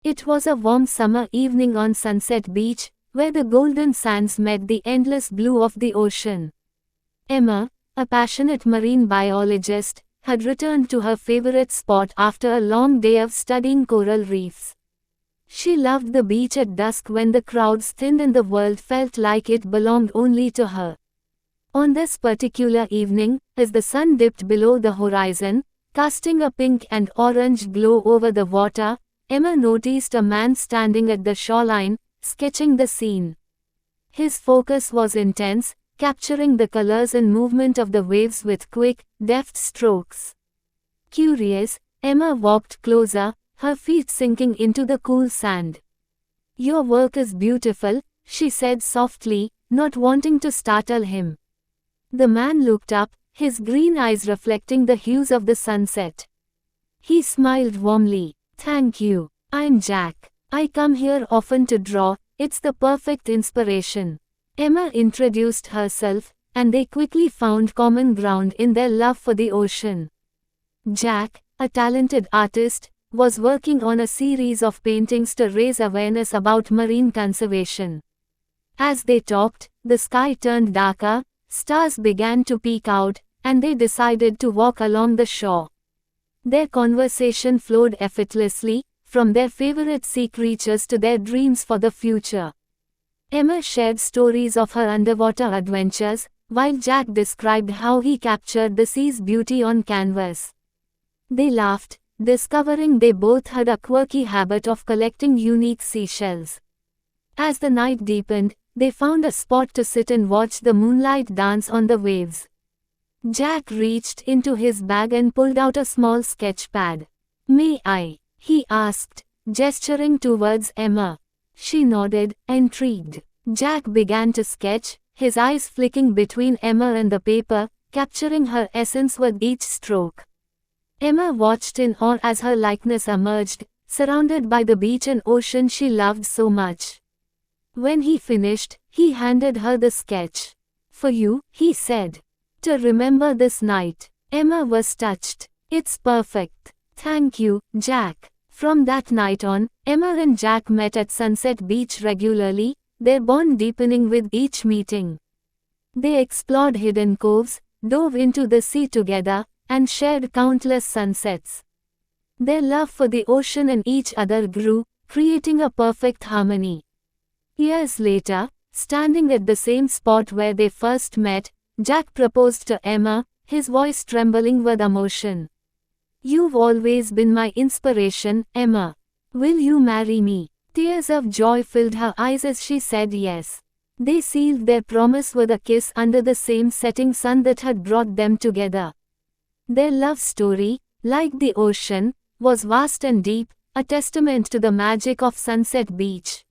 It was a warm summer evening on Sunset Beach, where the golden sands met the endless blue of the ocean. Emma, a passionate marine biologist, had returned to her favorite spot after a long day of studying coral reefs. She loved the beach at dusk when the crowds thinned and the world felt like it belonged only to her. On this particular evening, as the sun dipped below the horizon, casting a pink and orange glow over the water, Emma noticed a man standing at the shoreline, sketching the scene. His focus was intense, capturing the colors and movement of the waves with quick, deft strokes. Curious, Emma walked closer, her feet sinking into the cool sand. "Your work is beautiful," she said softly, not wanting to startle him. The man looked up, his green eyes reflecting the hues of the sunset. He smiled warmly. "Thank you. I'm Jack. I come here often to draw, it's the perfect inspiration." Emma introduced herself, and they quickly found common ground in their love for the ocean. Jack, a talented artist, was working on a series of paintings to raise awareness about marine conservation. As they talked, the sky turned darker, stars began to peek out, and they decided to walk along the shore. Their conversation flowed effortlessly, from their favorite sea creatures to their dreams for the future. Emma shared stories of her underwater adventures, while Jack described how he captured the sea's beauty on canvas. They laughed, discovering they both had a quirky habit of collecting unique seashells. As the night deepened, they found a spot to sit and watch the moonlight dance on the waves. Jack reached into his bag and pulled out a small sketch pad. "May I?" he asked, gesturing towards Emma. She nodded, intrigued. Jack began to sketch, his eyes flicking between Emma and the paper, capturing her essence with each stroke. Emma watched in awe as her likeness emerged, surrounded by the beach and ocean she loved so much. When he finished, he handed her the sketch. "For you," he said. "To remember this night." Emma was touched. "It's perfect. Thank you, Jack." From that night on, Emma and Jack met at Sunset Beach regularly, their bond deepening with each meeting. They explored hidden coves, dove into the sea together, and shared countless sunsets. Their love for the ocean and each other grew, creating a perfect harmony. Years later, standing at the same spot where they first met, Jack proposed to Emma, his voice trembling with emotion. "You've always been my inspiration, Emma. Will you marry me?" Tears of joy filled her eyes as she said yes. They sealed their promise with a kiss under the same setting sun that had brought them together. Their love story, like the ocean, was vast and deep, a testament to the magic of Sunset Beach.